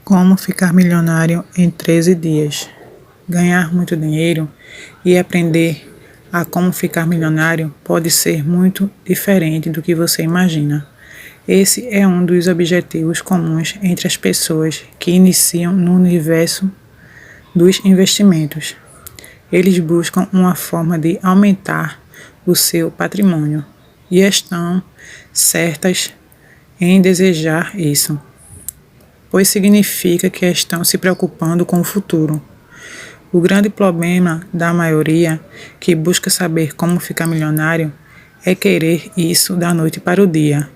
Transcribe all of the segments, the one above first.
Como ficar milionário em 13 dias. Ganhar muito dinheiro e aprender a como ficar milionário pode ser muito diferente do que você imagina. Esse é um dos objetivos comuns entre as pessoas que iniciam no universo dos investimentos. Eles buscam uma forma de aumentar o seu patrimônio e estão certas em desejar isso, pois significa que estão se preocupando com o futuro. O grande problema da maioria que busca saber como ficar milionário é querer isso da noite para o dia.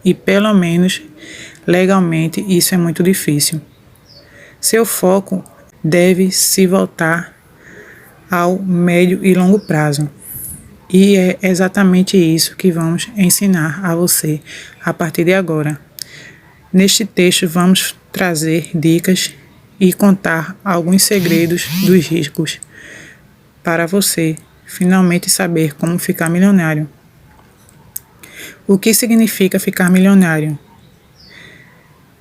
E pelo menos legalmente isso é muito difícil. Seu foco deve se voltar ao médio e longo prazo. E é exatamente isso que vamos ensinar a você a partir de agora. Neste texto vamos trazer dicas e contar alguns segredos dos ricos para você finalmente saber como ficar milionário. O que significa ficar milionário?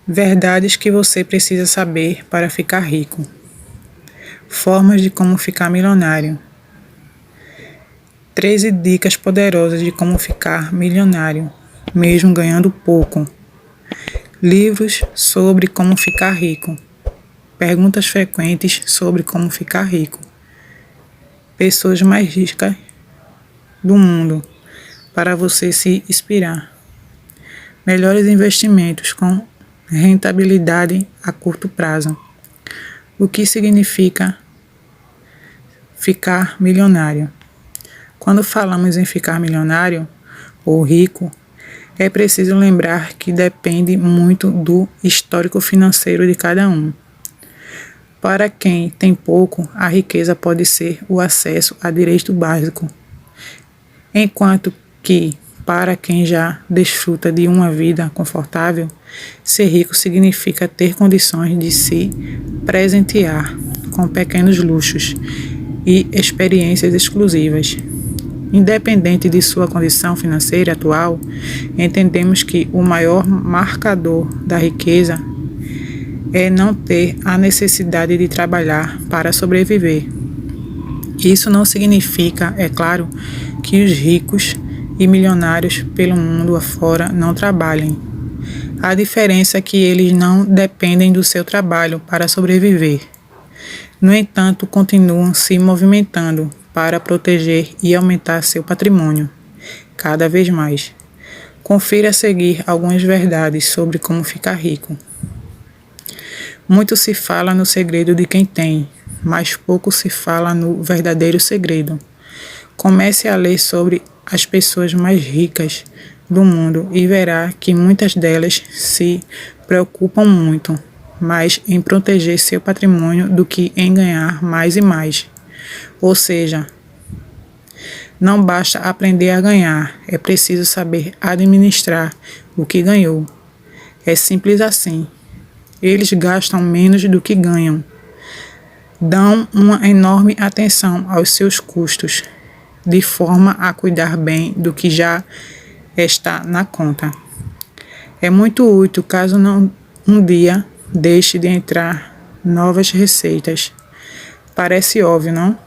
Verdades que você precisa saber para ficar rico. Formas de como ficar milionário. 13 dicas poderosas de como ficar milionário, mesmo ganhando pouco. Livros sobre como ficar rico. Perguntas frequentes sobre como ficar rico. Pessoas mais ricas do mundo para você se inspirar. Melhores investimentos com rentabilidade a curto prazo. O que significa ficar milionário? Quando falamos em ficar milionário ou rico, é preciso lembrar que depende muito do histórico financeiro de cada um. Para quem tem pouco, a riqueza pode ser o acesso a direito básico, enquanto que, para quem já desfruta de uma vida confortável, ser rico significa ter condições de se presentear com pequenos luxos e experiências exclusivas. Independente de sua condição financeira atual, entendemos que o maior marcador da riqueza é não ter a necessidade de trabalhar para sobreviver. Isso não significa, é claro, que os ricos e milionários pelo mundo afora não trabalhem. A diferença é que eles não dependem do seu trabalho para sobreviver. No entanto, continuam se movimentando para proteger e aumentar seu patrimônio cada vez mais. Confira a seguir algumas verdades sobre como ficar rico. Muito se fala no segredo de quem tem, mas pouco se fala no verdadeiro segredo. Comece a ler sobre as pessoas mais ricas do mundo e verá que muitas delas se preocupam muito mais em proteger seu patrimônio do que em ganhar mais e mais. Ou seja, não basta aprender a ganhar, é preciso saber administrar o que ganhou. É simples assim. Eles gastam menos do que ganham. Dão uma enorme atenção aos seus custos, de forma a cuidar bem do que já está na conta. É muito útil caso não um dia deixe de entrar novas receitas. Parece óbvio, não?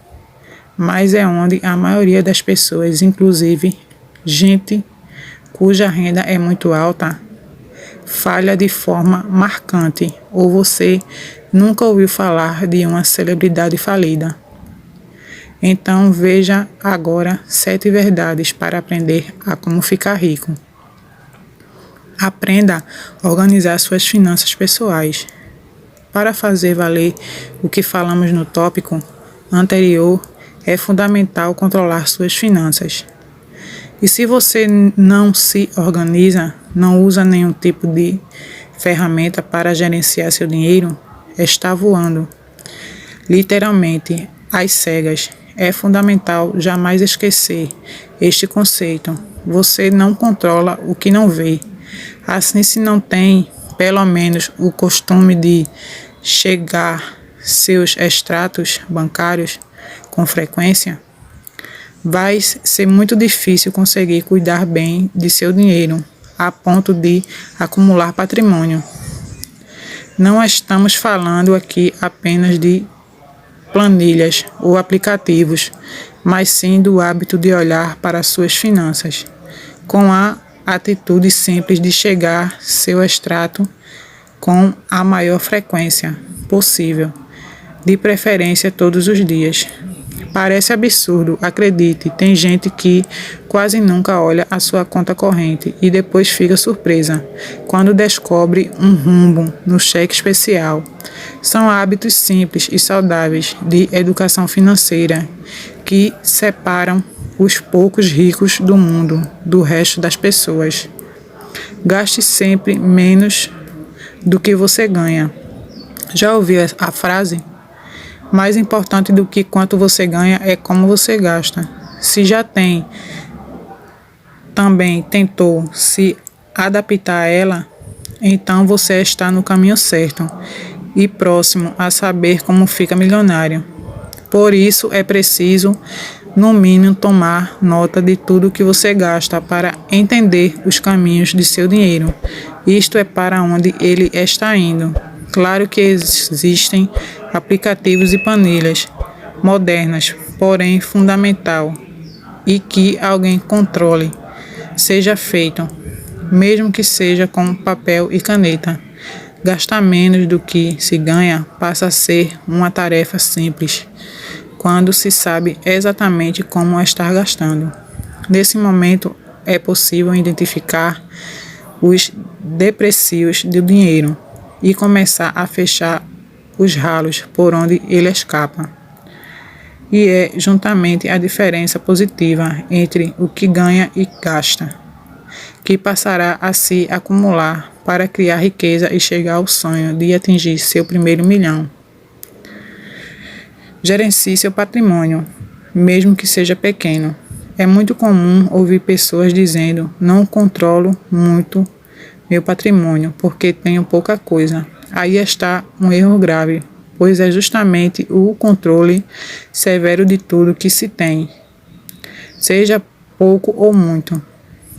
Mas é onde a maioria das pessoas, inclusive gente cuja renda é muito alta, falha de forma marcante, ou você nunca ouviu falar de uma celebridade falida. Então veja agora 7 verdades para aprender a como ficar rico. Aprenda a organizar suas finanças pessoais. Para fazer valer o que falamos no tópico anterior, é fundamental controlar suas finanças. E se você não se organiza, não usa nenhum tipo de ferramenta para gerenciar seu dinheiro, está voando. Literalmente, às cegas. É fundamental jamais esquecer este conceito. Você não controla o que não vê. Assim, se não tem, pelo menos, o costume de checar seus extratos bancários com frequência, vai ser muito difícil conseguir cuidar bem de seu dinheiro, a ponto de acumular patrimônio. Não estamos falando aqui apenas de planilhas ou aplicativos, mas sim do hábito de olhar para suas finanças, com a atitude simples de chegar seu extrato com a maior frequência possível, de preferência todos os dias. Parece absurdo, acredite, tem gente que quase nunca olha a sua conta corrente e depois fica surpresa quando descobre um rombo no cheque especial. São hábitos simples e saudáveis de educação financeira que separam os poucos ricos do mundo do resto das pessoas. Gaste sempre menos do que você ganha. Já ouviu a frase? Mais importante do que quanto você ganha é como você gasta. Se já também tentou se adaptar a ela, então você está no caminho certo e próximo a saber como fica milionário. Por isso é preciso, no mínimo, tomar nota de tudo que você gasta para entender os caminhos de seu dinheiro. Isto é para onde ele está indo. Claro que existem aplicativos e planilhas modernas, porém fundamental e que alguém controle, seja feito, mesmo que seja com papel e caneta. Gastar menos do que se ganha passa a ser uma tarefa simples, quando se sabe exatamente como estar gastando. Nesse momento é possível identificar os depreceios do dinheiro e começar a fechar os ralos por onde ele escapa. E é juntamente a diferença positiva entre o que ganha e gasta, que passará a se acumular para criar riqueza e chegar ao sonho de atingir seu primeiro milhão. Gerencie seu patrimônio, mesmo que seja pequeno. É muito comum ouvir pessoas dizendo: não controlo muito meu patrimônio porque tenho pouca coisa. Aí está um erro grave, pois é justamente o controle severo de tudo que se tem, seja pouco ou muito,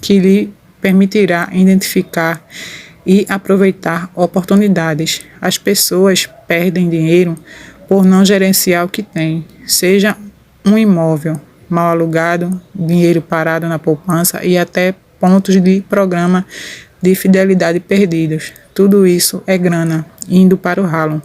que lhe permitirá identificar e aproveitar oportunidades. As pessoas perdem dinheiro por não gerenciar o que tem, seja um imóvel mal alugado, dinheiro parado na poupança e até pontos de programa de fidelidade perdidos. Tudo isso é grana indo para o ralo.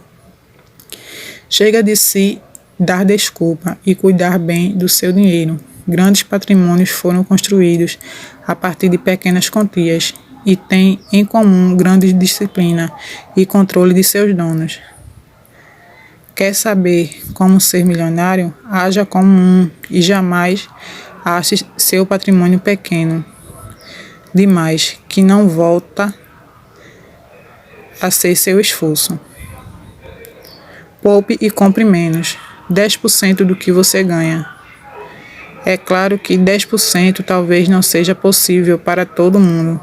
Chega de se dar desculpa e cuidar bem do seu dinheiro. Grandes patrimônios foram construídos a partir de pequenas quantias e têm em comum grande disciplina e controle de seus donos. Quer saber como ser milionário? Haja como um e jamais ache seu patrimônio pequeno demais, que não volta a ser seu esforço. Poupe e compre menos, 10% do que você ganha. É claro que 10% talvez não seja possível para todo mundo,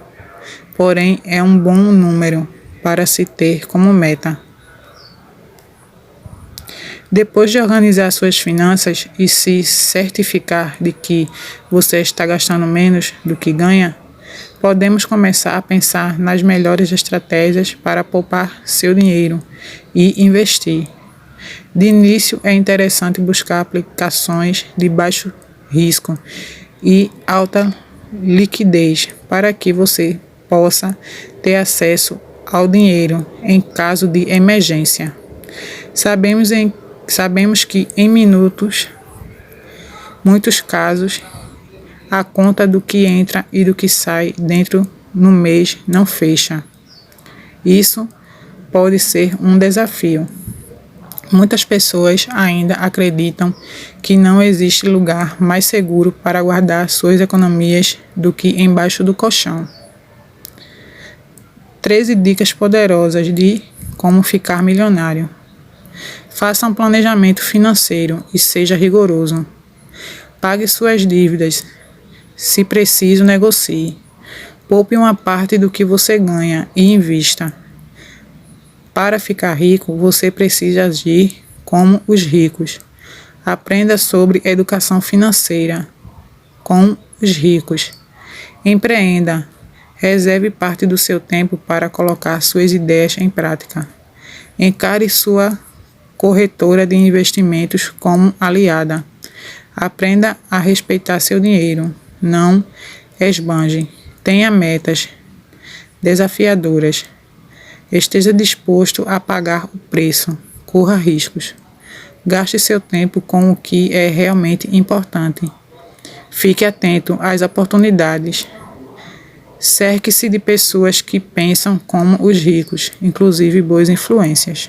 porém é um bom número para se ter como meta. Depois de organizar suas finanças e se certificar de que você está gastando menos do que ganha, podemos começar a pensar nas melhores estratégias para poupar seu dinheiro e investir. De início, é interessante buscar aplicações de baixo risco e alta liquidez para que você possa ter acesso ao dinheiro em caso de emergência. Sabemos que em muitos casos, a conta do que entra e do que sai dentro no mês não fecha. Isso pode ser um desafio. Muitas pessoas ainda acreditam que não existe lugar mais seguro para guardar suas economias do que embaixo do colchão. 13 dicas poderosas de como ficar milionário. Faça um planejamento financeiro e seja rigoroso. Pague suas dívidas. Se preciso, negocie. Poupe uma parte do que você ganha e invista. Para ficar rico, você precisa agir como os ricos. Aprenda sobre educação financeira com os ricos. Empreenda. Reserve parte do seu tempo para colocar suas ideias em prática. Encare sua corretora de investimentos como aliada. Aprenda a respeitar seu dinheiro. Não esbanje. Tenha metas desafiadoras. Esteja disposto a pagar o preço. Corra riscos. Gaste seu tempo com o que é realmente importante. Fique atento às oportunidades. Cerque-se de pessoas que pensam como os ricos, inclusive boas influências.